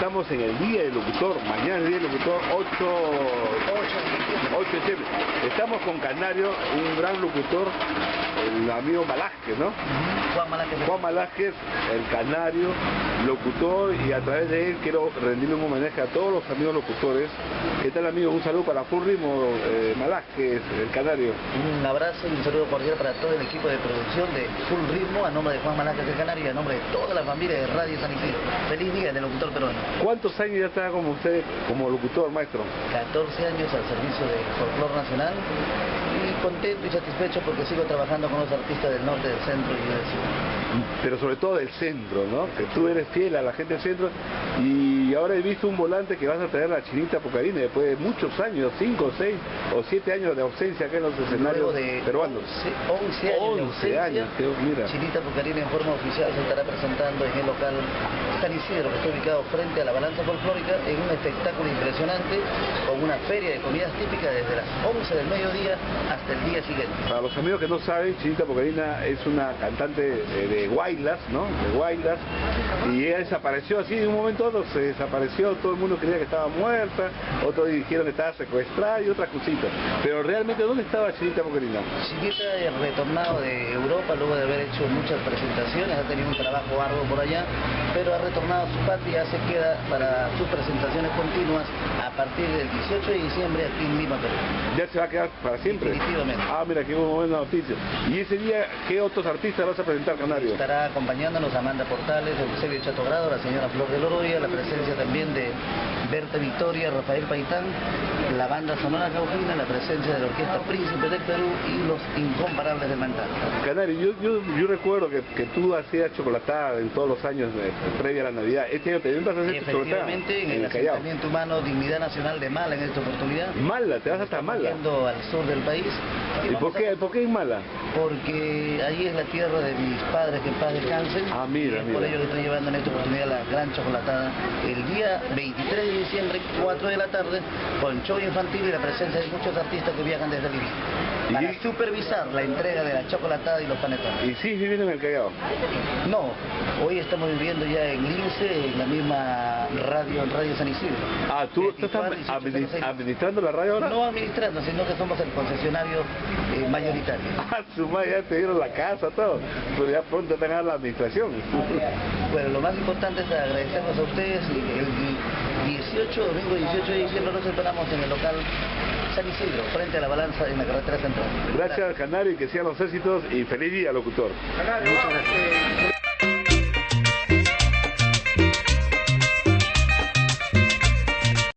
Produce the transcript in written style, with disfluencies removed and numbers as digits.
Estamos en el Día del Locutor, mañana es el Día del Locutor, 8 de diciembre. Estamos con Canario, un gran locutor, el amigo Malásquez, ¿no? Juan Malásquez, el Canario, locutor, y a través de él quiero rendirle un homenaje a todos los amigos locutores. ¿Qué tal, amigo? Un saludo para Full Ritmo, Malásquez, el Canario. Un abrazo y un saludo cordial para todo el equipo de producción de Full Ritmo, a nombre de Juan Malásquez, el Canario, y a nombre de toda la familia de Radio San Isidro. Feliz Día del Locutor Peruano. ¿Cuántos años ya está como usted, como locutor, maestro? 14 años al servicio del folclore nacional, y contento y satisfecho porque sigo trabajando con los artistas del norte, del centro y del sur. Pero sobre todo del centro, ¿no? Que tú eres fiel a la gente del centro, y ahora he visto un volante que vas a traer a Chinita Pucarina después de muchos años, 5, 6 o 7 años de ausencia acá en los escenarios peruanos. 11 años de ausencia. Mira. Chinita Pucarina en forma oficial se estará presentando en el local San Isidro, que está ubicado frente a la Balanza Folclórica, en un espectáculo impresionante, con una feria de comidas típicas desde las 11 del mediodía hasta el día siguiente. Para los amigos que no saben, Chinita Pucarina es una cantante de guaylas, ¿no? De guaylas, y ella desapareció así de un momento a otro, se desapareció, todo el mundo creía que estaba muerta, otros dijeron que estaba secuestrada y otras cositas. Pero realmente, ¿dónde estaba Chinita Pucarina? Chinita ha retornado de Europa luego de haber hecho muchas presentaciones, ha tenido un trabajo arduo por allá, pero ha retornado a su patria, se queda para sus presentaciones continuas a partir del 18 de diciembre aquí en Lima, Perú. ¿Ya se va a quedar para siempre? Definitivamente. Ah, mira, qué buena noticia. ¿Y ese día qué otros artistas vas a presentar, Canario? Estará acompañándonos Amanda Portales, Eusebio Chatogrado, la señora Flor de Loroya, la presencia también de Berta Victoria, Rafael Paitán, la banda Sonora Cauquina, la presencia de la Orquesta Príncipe del Perú y los Incomparables de Mantano. Canario, yo recuerdo que tú hacías chocolatada en todos los años previa a la Navidad. Este año te vas a hacer chocolatada. Efectivamente, en el asentamiento humano Dignidad Nacional de Mala en esta oportunidad. Mala, te vas hasta Mala. Yendo al sur del país. ¿Y por qué en Mala? Porque allí es la tierra de mis padres, que en paz descansen. Ah, mira, y por ello que estoy llevando en esta oportunidad la gran chocolatada el día 23 de diciembre, 4 de la tarde, con show infantil y la presencia de muchos artistas que viajan desde Lima para supervisar la entrega de la chocolatada y los panetones. ¿Y sí viviendo en el Callao? No, hoy estamos viviendo ya en Lince, en la misma radio, en Radio San Isidro. Ah, ¿tú estás administrando la radio ahora? No administrando, sino que somos el concesionario mayoritario. Ah, su madre, ya te dieron la casa, todo. Pero ya pronto te van a la administración. Bueno, lo más importante es agradecernos a ustedes. El 18, domingo 18 de diciembre nos esperamos en el local San Isidro, frente a la Balanza en la carretera central. Gracias, Canario, y que sean los éxitos, y feliz día, locutor. Muchas gracias.